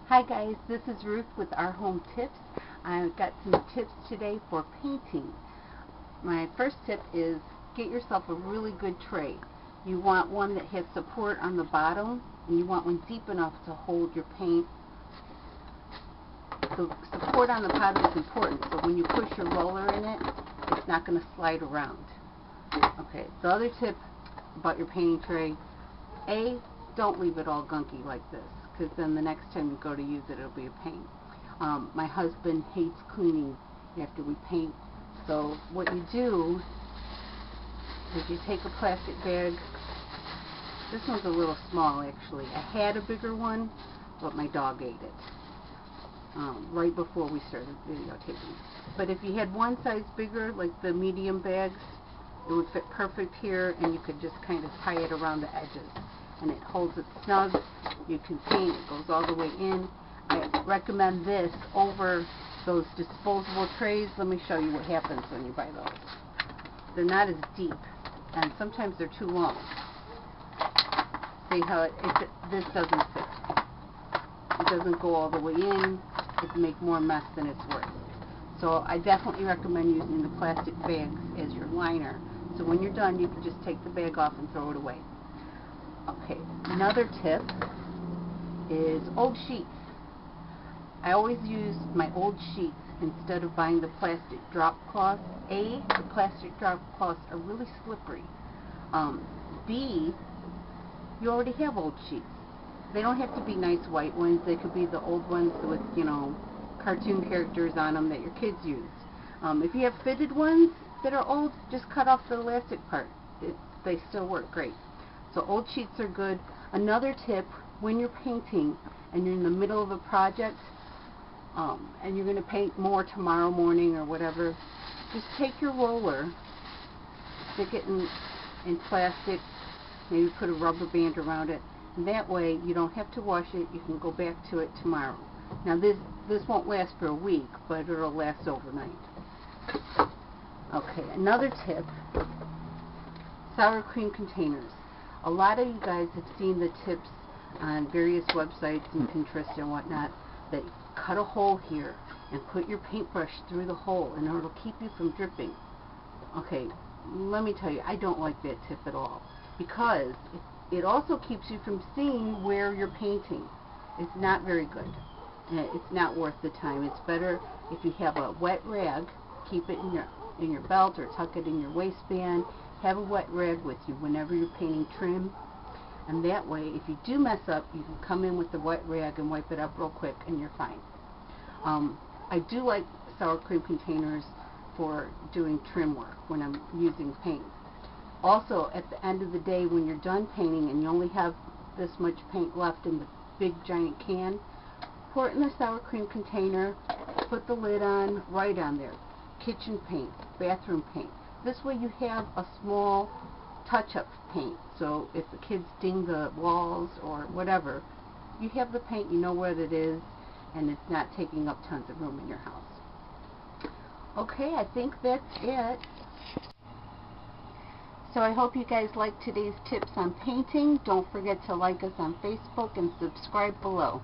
Hi guys, this is Ruth with Ourhometips. I've got some tips today for painting. My first tip is get yourself a really good tray. You want one that has support on the bottom, and you want one deep enough to hold your paint. The support on the bottom is important, so when you push your roller in it, it's not going to slide around. Okay, the other tip about your painting tray, don't leave it all gunky like this, because then the next time you go to use it, it'll be a pain. My husband hates cleaning after we paint, so what you do is you take a plastic bag. This one's a little small actually. I had a bigger one, but my dog ate it right before we started videotaping. But if you had one size bigger, like the medium bags, it would fit perfect here, and you could just kind of tie it around the edges, and it holds it snug. You can paint, it goes all the way in. I recommend this over those disposable trays. Let me show you what happens when you buy those. They're not as deep, and sometimes they're too long. See how this doesn't fit. It doesn't go all the way in. It can make more mess than it's worth. So I definitely recommend using the plastic bags as your liner. So when you're done, you can just take the bag off and throw it away. Okay, another tip is old sheets. I always use my old sheets instead of buying the plastic drop cloths. The plastic drop cloths are really slippery. B, you already have old sheets. They don't have to be nice white ones. They could be the old ones with, cartoon characters on them that your kids use. If you have fitted ones that are old, just cut off the elastic part. They still work great. So old sheets are good. Another tip, when you're painting and you're in the middle of a project and you're going to paint more tomorrow morning or whatever, just take your roller, stick it in plastic, maybe put a rubber band around it, and that way you don't have to wash it. You can go back to it tomorrow. Now this won't last for a week, but it'll last overnight. Okay, another tip, sour cream containers. A lot of you guys have seen the tips on various websites and Pinterest and whatnot that cut a hole here and put your paintbrush through the hole, and it'll keep you from dripping. Okay, let me tell you, I don't like that tip at all, because it also keeps you from seeing where you're painting. It's not very good. It's not worth the time. It's better if you have a wet rag, keep it in your belt or tuck it in your waistband. Have a wet rag with you whenever you're painting trim, and that way if you do mess up, you can come in with the wet rag and wipe it up real quick and you're fine. I do like sour cream containers for doing trim work when I'm using paint. Also, at the end of the day, when you're done painting and you only have this much paint left in the big giant can, pour it in the sour cream container, put the lid on, write on there, kitchen paint, bathroom paint. This way you have a small touch-up paint, so if the kids ding the walls or whatever, you have the paint, you know where it is, and it's not taking up tons of room in your house. Okay, I think that's it. So I hope you guys liked today's tips on painting. Don't forget to like us on Facebook and subscribe below.